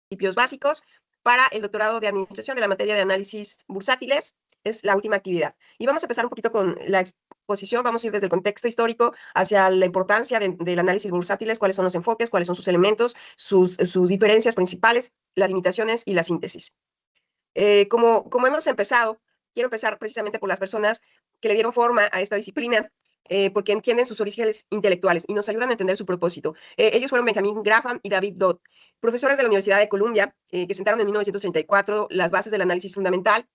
principios básicos para el doctorado de administración de la materia de análisis bursátiles. Es la última actividad. Y vamos a empezar un poquito con la exposición. Vamos a ir desde el contexto histórico hacia la importancia del análisis bursátiles, cuáles son los enfoques, cuáles son sus elementos, sus diferencias principales, las limitaciones y la síntesis. Como hemos empezado, quiero empezar precisamente por las personas que le dieron forma a esta disciplina, porque entienden sus orígenes intelectuales y nos ayudan a entender su propósito. Ellos fueron Benjamin Graham y David Dodd, profesores de la Universidad de Columbia, que sentaron en 1934 las bases del análisis fundamental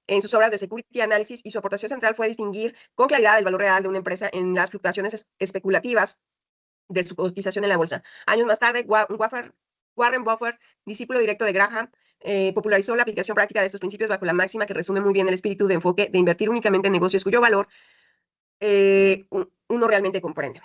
en sus obras de Security Analysis, y su aportación central fue distinguir con claridad el valor real de una empresa en las fluctuaciones especulativas de su cotización en la bolsa. Años más tarde, Warren Buffett, discípulo directo de Graham, popularizó la aplicación práctica de estos principios bajo la máxima que resume muy bien el espíritu de enfoque de invertir únicamente en negocios cuyo valor uno realmente comprende.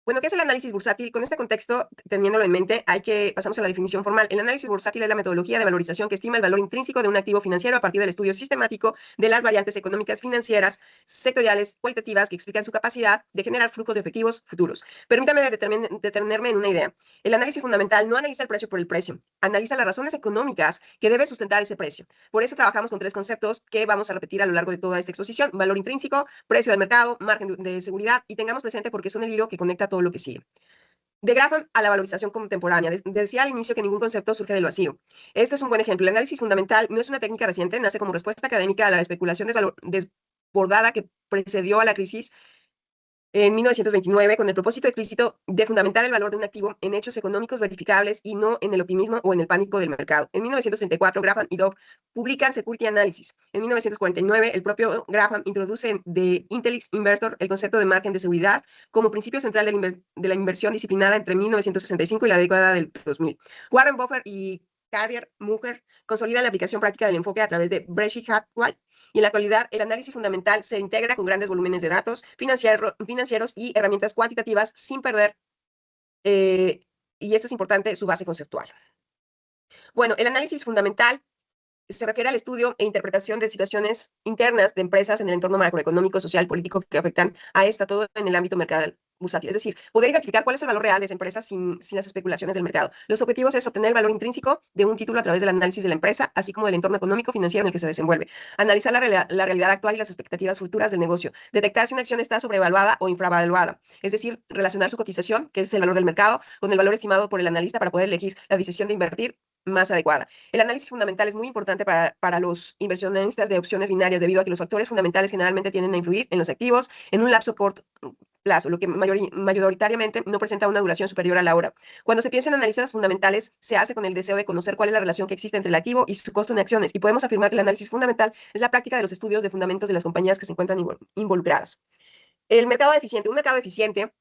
Bueno, ¿qué es el análisis bursátil? Con este contexto, teniéndolo en mente, pasamos a la definición formal. El análisis bursátil es la metodología de valorización que estima el valor intrínseco de un activo financiero a partir del estudio sistemático de las variantes económicas, financieras, sectoriales, cualitativas que explican su capacidad de generar flujos de efectivos futuros. Permítame detenerme en una idea. El análisis fundamental no analiza el precio por el precio, analiza las razones económicas que deben sustentar ese precio. Por eso trabajamos con tres conceptos que vamos a repetir a lo largo de toda esta exposición: valor intrínseco, precio del mercado, margen de seguridad, y tengamos presente porque son el hilo que conecta todo lo que sigue. De Graham a la valorización contemporánea. Decía al inicio que ningún concepto surge del vacío. Este es un buen ejemplo. El análisis fundamental no es una técnica reciente, nace como respuesta académica a la especulación desbordada que precedió a la crisis en 1929, con el propósito explícito de fundamentar el valor de un activo en hechos económicos verificables y no en el optimismo o en el pánico del mercado. En 1934, Graham y Dodd publican Security Analysis. En 1949, el propio Graham introduce en The Intelligent Investor el concepto de margen de seguridad como principio central de la inversión disciplinada entre 1965 y la década del 2000. Warren Buffett y Carrier Munger consolidan la aplicación práctica del enfoque a través de Berkshire Hathaway, y en la actualidad el análisis fundamental se integra con grandes volúmenes de datos financieros y herramientas cuantitativas sin perder, y esto es importante, su base conceptual. Bueno, el análisis fundamental se refiere al estudio e interpretación de situaciones internas de empresas en el entorno macroeconómico, social, político que afectan a esta, todo en el ámbito mercado bursátil. Es decir, poder identificar cuál es el valor real de esa empresa sin las especulaciones del mercado. Los objetivos es obtener el valor intrínseco de un título a través del análisis de la empresa, así como del entorno económico financiero en el que se desenvuelve. Analizar la realidad actual y las expectativas futuras del negocio. Detectar si una acción está sobrevaluada o infravaluada. Es decir, relacionar su cotización, que es el valor del mercado, con el valor estimado por el analista para poder elegir la decisión de invertir más adecuada. El análisis fundamental es muy importante para los inversionistas de opciones binarias, debido a que los factores fundamentales generalmente tienden a influir en los activos en un lapso corto plazo, lo que mayoritariamente no presenta una duración superior a la hora. Cuando se piensa en análisis fundamentales, se hace con el deseo de conocer cuál es la relación que existe entre el activo y su costo en acciones, y podemos afirmar que el análisis fundamental es la práctica de los estudios de fundamentos de las compañías que se encuentran involucradas. El mercado eficiente. Un mercado eficiente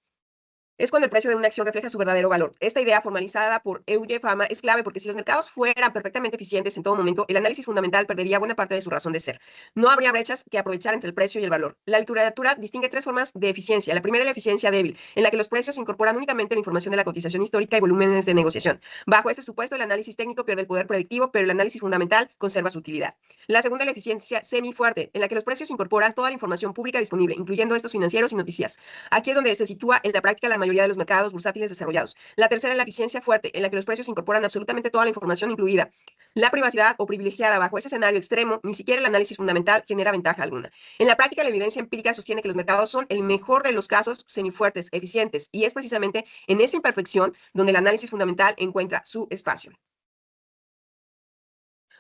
es cuando el precio de una acción refleja su verdadero valor. Esta idea, formalizada por Euge Fama, es clave porque si los mercados fueran perfectamente eficientes en todo momento, el análisis fundamental perdería buena parte de su razón de ser. No habría brechas que aprovechar entre el precio y el valor. La literatura distingue tres formas de eficiencia. La primera es la eficiencia débil, en la que los precios incorporan únicamente la información de la cotización histórica y volúmenes de negociación. Bajo este supuesto, el análisis técnico pierde el poder predictivo, pero el análisis fundamental conserva su utilidad. La segunda es la eficiencia semifuerte, en la que los precios incorporan toda la información pública disponible, incluyendo estos financieros y noticias. Aquí es donde se sitúa en la práctica la mayoría de los mercados bursátiles desarrollados. La tercera es la eficiencia fuerte, en la que los precios incorporan absolutamente toda la información, incluida la privacidad o privilegiada. Bajo ese escenario extremo, ni siquiera el análisis fundamental genera ventaja alguna. En la práctica, la evidencia empírica sostiene que los mercados son, el mejor de los casos, semifuertes, eficientes, y es precisamente en esa imperfección donde el análisis fundamental encuentra su espacio.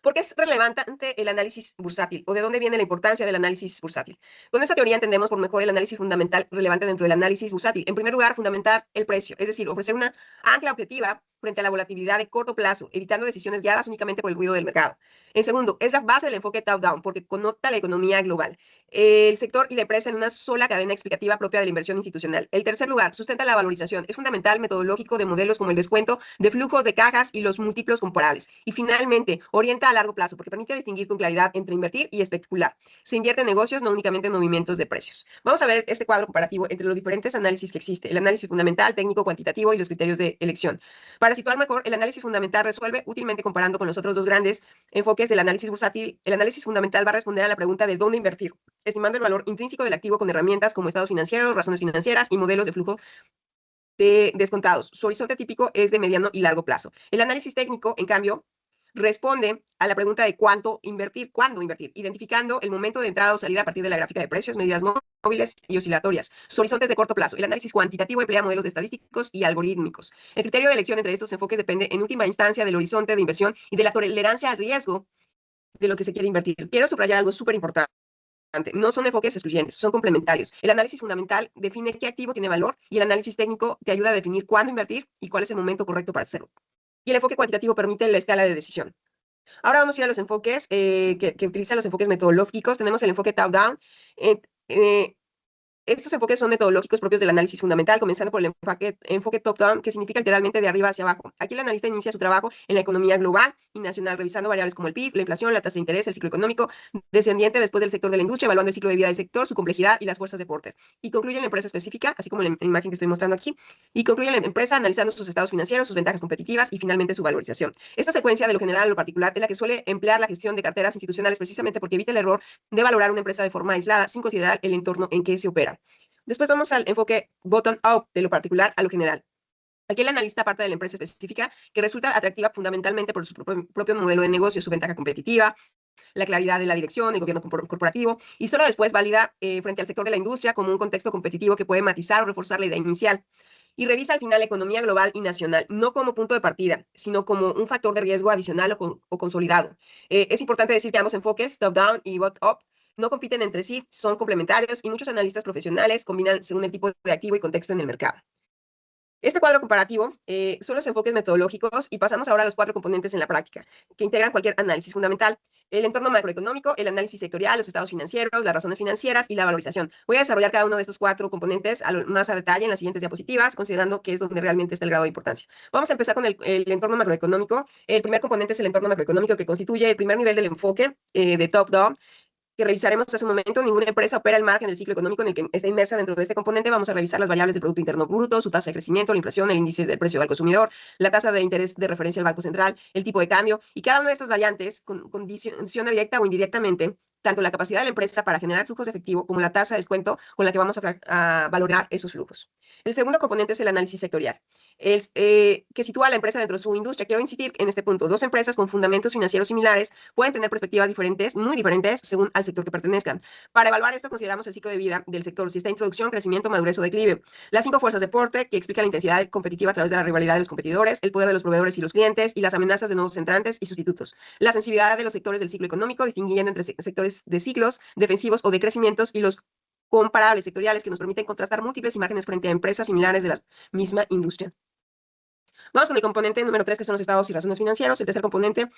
¿Por qué es relevante el análisis bursátil, o de dónde viene la importancia del análisis bursátil? Con esta teoría entendemos por mejor el análisis fundamental relevante dentro del análisis bursátil. En primer lugar, fundamentar el precio, es decir, ofrecer una ancla objetiva frente a la volatilidad de corto plazo, evitando decisiones guiadas únicamente por el ruido del mercado. En segundo, es la base del enfoque top-down, porque connota la economía global, el sector y la empresa en una sola cadena explicativa propia de la inversión institucional. En tercer lugar, sustenta la valorización. Es fundamental metodológico de modelos como el descuento de flujos de cajas y los múltiplos comparables. Y finalmente, orienta a largo plazo, porque permite distinguir con claridad entre invertir y especular. Se invierte en negocios, no únicamente en movimientos de precios. Vamos a ver este cuadro comparativo entre los diferentes análisis que existe: el análisis fundamental, técnico, cuantitativo y los criterios de elección. Para situar mejor, el análisis fundamental resuelve útilmente comparando con los otros dos grandes enfoques del análisis bursátil. El análisis fundamental va a responder a la pregunta de dónde invertir, estimando el valor intrínseco del activo con herramientas como estados financieros, razones financieras y modelos de flujo de descontados. Su horizonte típico es de mediano y largo plazo. El análisis técnico, en cambio, responde a la pregunta de cuándo invertir, identificando el momento de entrada o salida a partir de la gráfica de precios, medidas móviles y oscilatorias. Sus horizontes de corto plazo. El análisis cuantitativo emplea modelos estadísticos y algorítmicos. El criterio de elección entre estos enfoques depende en última instancia del horizonte de inversión y de la tolerancia al riesgo de lo que se quiere invertir. Quiero subrayar algo súper importante. No son enfoques excluyentes, son complementarios. El análisis fundamental define qué activo tiene valor y el análisis técnico te ayuda a definir cuándo invertir y cuál es el momento correcto para hacerlo. Y el enfoque cuantitativo permite la escala de decisión. Ahora vamos a ir a los enfoques que utilizan los enfoques metodológicos. Tenemos el enfoque top-down. Estos enfoques son metodológicos propios del análisis fundamental, comenzando por el enfoque top-down, que significa literalmente de arriba hacia abajo. Aquí el analista inicia su trabajo en la economía global y nacional, revisando variables como el PIB, la inflación, la tasa de interés, el ciclo económico descendiente después del sector de la industria, evaluando el ciclo de vida del sector, su complejidad y las fuerzas de Porter. Y concluye en la empresa específica, así como la imagen que estoy mostrando aquí, y concluye en la empresa analizando sus estados financieros, sus ventajas competitivas y finalmente su valorización. Esta secuencia de lo general a lo particular es la que suele emplear la gestión de carteras institucionales precisamente porque evita el error de valorar una empresa de forma aislada sin considerar el entorno en que se opera. Después vamos al enfoque bottom-up, de lo particular a lo general. Aquí el analista parte de la empresa específica que resulta atractiva fundamentalmente por su propio modelo de negocio, su ventaja competitiva, la claridad de la dirección, el gobierno corporativo, y solo después valida frente al sector de la industria como un contexto competitivo que puede matizar o reforzar la idea inicial. Y revisa al final la economía global y nacional, no como punto de partida, sino como un factor de riesgo adicional o consolidado. Es importante decir que ambos enfoques, top-down y bottom-up, no compiten entre sí, son complementarios y muchos analistas profesionales combinan según el tipo de activo y contexto en el mercado. Este cuadro comparativo son los enfoques metodológicos y pasamos ahora a los 4 componentes en la práctica que integran cualquier análisis fundamental. El entorno macroeconómico, el análisis sectorial, los estados financieros, las razones financieras y la valorización. Voy a desarrollar cada uno de estos 4 componentes más a detalle en las siguientes diapositivas, considerando que es donde realmente está el grado de importancia. Vamos a empezar con el entorno macroeconómico. El primer componente es el entorno macroeconómico, que constituye el primer nivel del enfoque de top-down, que revisaremos hace un momento. Ninguna empresa opera el margen del ciclo económico en el que está inmersa. Dentro de este componente vamos a revisar las variables del Producto Interno Bruto, su tasa de crecimiento, la inflación, el índice del precio al consumidor, la tasa de interés de referencia del Banco Central, el tipo de cambio, y cada una de estas variantes condiciona directa o indirectamente tanto la capacidad de la empresa para generar flujos de efectivo como la tasa de descuento con la que vamos a valorar esos flujos. El segundo componente es el análisis sectorial, que sitúa a la empresa dentro de su industria. Quiero incidir en este punto. 2 empresas con fundamentos financieros similares pueden tener perspectivas diferentes, muy diferentes, según al sector que pertenezcan. Para evaluar esto, consideramos el ciclo de vida del sector, si está en introducción, crecimiento, madurez o declive. Las 5 fuerzas de Porter, que explican la intensidad competitiva a través de la rivalidad de los competidores, el poder de los proveedores y los clientes, y las amenazas de nuevos entrantes y sustitutos. La sensibilidad de los sectores del ciclo económico, distinguiendo entre sectores de ciclos defensivos o de crecimientos y los comparables sectoriales, que nos permiten contrastar múltiples imágenes frente a empresas similares de la misma industria. Vamos con el componente número 3, que son los estados y razones financieros. El tercer componente,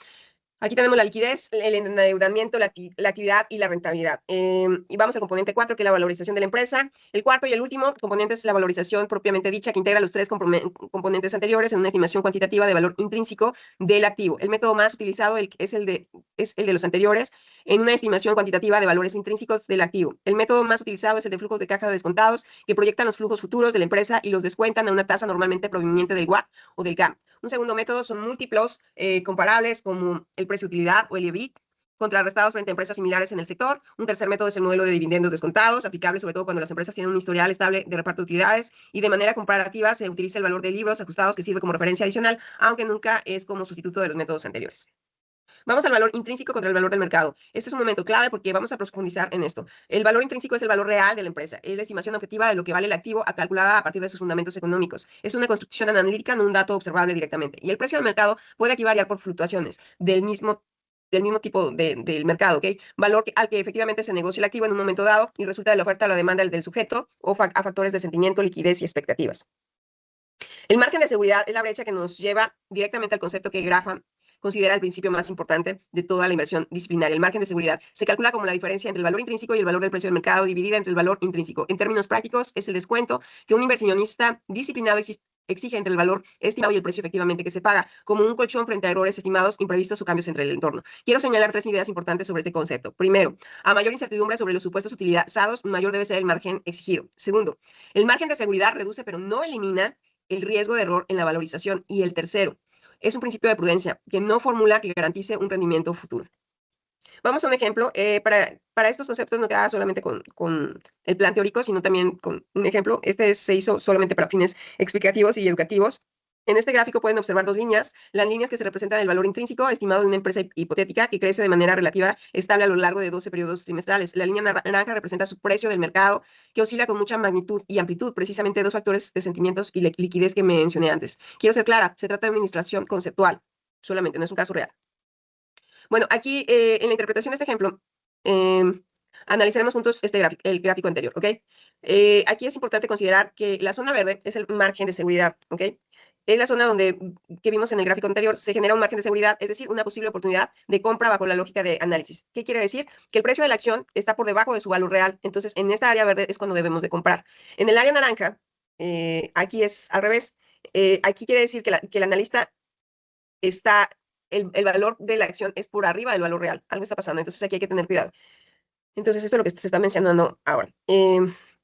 aquí tenemos la liquidez, el endeudamiento, la actividad y la rentabilidad. Y vamos al componente 4, que es la valorización de la empresa. El cuarto y el último componente es la valorización propiamente dicha, que integra los 3 componentes anteriores en una estimación cuantitativa de valor intrínseco del activo. El método más utilizado es el de los anteriores en una estimación cuantitativa de valores intrínsecos del activo. El método más utilizado es el de flujos de caja descontados, que proyectan los flujos futuros de la empresa y los descuentan a una tasa normalmente proveniente del WACC o del CAM. Un segundo método son múltiplos comparables, como el precio-utilidad o el EBIT, contrarrestados frente a empresas similares en el sector. Un tercer método es el modelo de dividendos descontados, aplicable sobre todo cuando las empresas tienen un historial estable de reparto de utilidades, y de manera comparativa se utiliza el valor de libros ajustados, que sirve como referencia adicional, aunque nunca es como sustituto de los métodos anteriores. Vamos al valor intrínseco contra el valor del mercado. Este es un momento clave porque vamos a profundizar en esto. El valor intrínseco es el valor real de la empresa. Es la estimación objetiva de lo que vale el activo, calculada a partir de sus fundamentos económicos. Es una construcción analítica, no un dato observable directamente. Y el precio del mercado puede aquí variar por fluctuaciones del mismo tipo del mercado, ¿ok? Valor al que efectivamente se negocia el activo en un momento dado y resulta de la oferta a la demanda del sujeto o a factores de sentimiento, liquidez y expectativas. El margen de seguridad es la brecha que nos lleva directamente al concepto que Graham considera el principio más importante de toda la inversión disciplinaria. El margen de seguridad se calcula como la diferencia entre el valor intrínseco y el valor del precio del mercado, dividida entre el valor intrínseco. En términos prácticos, es el descuento que un inversionista disciplinado exige entre el valor estimado y el precio efectivamente que se paga, como un colchón frente a errores estimados, imprevistos o cambios entre el entorno. Quiero señalar 3 ideas importantes sobre este concepto. Primero, a mayor incertidumbre sobre los supuestos utilizados, mayor debe ser el margen exigido. Segundo, el margen de seguridad reduce pero no elimina el riesgo de error en la valorización. Y el tercero, es un principio de prudencia que no formula que garantice un rendimiento futuro. Vamos a un ejemplo. Para estos conceptos no queda solamente con el plan teórico, sino también con un ejemplo. Se hizo solamente para fines explicativos y educativos. En este gráfico pueden observar dos líneas. Las líneas que se representan el valor intrínseco estimado de una empresa hipotética que crece de manera relativa estable a lo largo de 12 periodos trimestrales. La línea naranja representa su precio del mercado, que oscila con mucha magnitud y amplitud, precisamente dos factores de sentimientos y liquidez que mencioné antes. Quiero ser clara, se trata de una ilustración conceptual, solamente, no es un caso real. Bueno, aquí en la interpretación de este ejemplo, analizaremos juntos el gráfico anterior, ¿ok? Aquí es importante considerar que la zona verde es el margen de seguridad, ¿ok? Es la zona donde, que vimos en el gráfico anterior, se genera un margen de seguridad, es decir, una posible oportunidad de compra bajo la lógica de análisis. ¿Qué quiere decir? Que el precio de la acción está por debajo de su valor real, entonces en esta área verde es cuando debemos de comprar. En el área naranja, aquí es al revés. Aquí quiere decir que el analista está, el valor de la acción es por arriba del valor real. Algo está pasando, entonces aquí hay que tener cuidado. Entonces, esto es lo que se está mencionando ahora.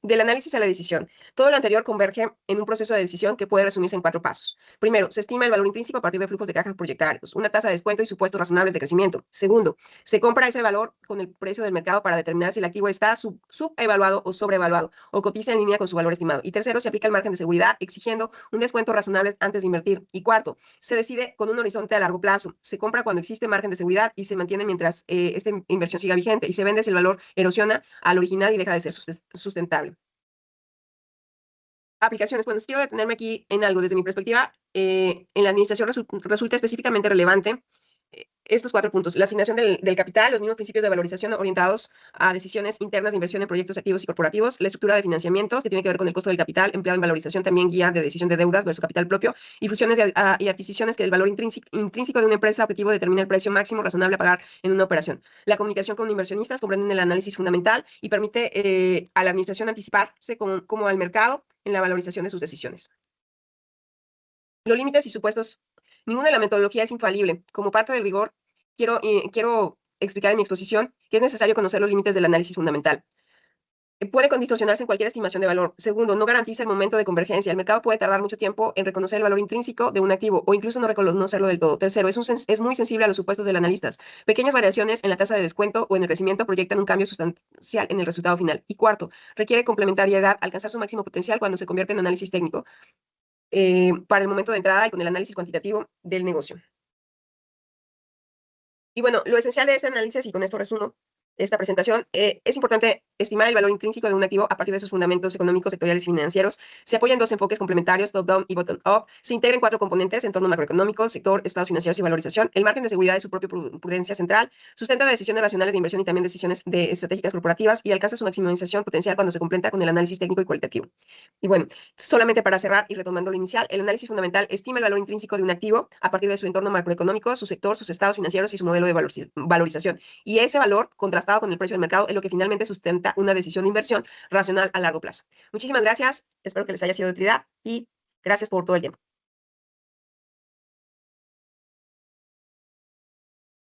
Del análisis a la decisión. Todo lo anterior converge en un proceso de decisión que puede resumirse en 4 pasos. Primero, se estima el valor intrínseco a partir de flujos de caja proyectados, una tasa de descuento y supuestos razonables de crecimiento. Segundo, se compra ese valor con el precio del mercado para determinar si el activo está subevaluado o sobrevaluado o cotiza en línea con su valor estimado. Y tercero, se aplica el margen de seguridad exigiendo un descuento razonable antes de invertir. Y cuarto, se decide con un horizonte a largo plazo. Se compra cuando existe margen de seguridad y se mantiene mientras esta inversión siga vigente y se vende si el valor erosiona al original y deja de ser sustentable. Aplicaciones. Bueno, quiero detenerme aquí en algo desde mi perspectiva. En la administración resulta específicamente relevante estos 4 puntos. La asignación del capital, los mismos principios de valorización orientados a decisiones internas de inversión en proyectos activos y corporativos, la estructura de financiamientos, que tiene que ver con el costo del capital empleado en valorización, también guía de decisión de deudas versus capital propio, y fusiones y adquisiciones, que el valor intrínseco de una empresa objetivo determina el precio máximo razonable a pagar en una operación. La comunicación con inversionistas comprenden el análisis fundamental y permite a la administración anticiparse como al mercado en la valorización de sus decisiones. Los límites y supuestos. Ninguna de la metodología es infalible. Como parte del rigor, quiero explicar en mi exposición que es necesario conocer los límites del análisis fundamental. Puede distorsionarse en cualquier estimación de valor. Segundo, no garantiza el momento de convergencia. El mercado puede tardar mucho tiempo en reconocer el valor intrínseco de un activo o incluso no reconocerlo del todo. Tercero, es muy sensible a los supuestos del analista. Pequeñas variaciones en la tasa de descuento o en el crecimiento proyectan un cambio sustancial en el resultado final. Y cuarto, requiere complementariedad, alcanzar su máximo potencial cuando se convierte en análisis técnico para el momento de entrada y con el análisis cuantitativo del negocio. Y bueno, lo esencial de este análisis, y con esto resumo esta presentación, es importante estimar el valor intrínseco de un activo a partir de sus fundamentos económicos, sectoriales y financieros. Se apoyan 2 enfoques complementarios, top-down y bottom-up. Se integran 4 componentes: entorno macroeconómico, sector, estados financieros y valorización. El margen de seguridad de su propia prudencia central. Sustenta decisiones racionales de inversión y también decisiones estratégicas corporativas y alcanza su maximización potencial cuando se completa con el análisis técnico y cualitativo. Y bueno, solamente para cerrar y retomando lo inicial, el análisis fundamental estima el valor intrínseco de un activo a partir de su entorno macroeconómico, su sector, sus estados financieros y su modelo de valorización. Y ese valor, contrastado con el precio del mercado, es lo que finalmente sustenta una decisión de inversión racional a largo plazo. Muchísimas gracias. Espero que les haya sido de utilidad y gracias por todo el tiempo.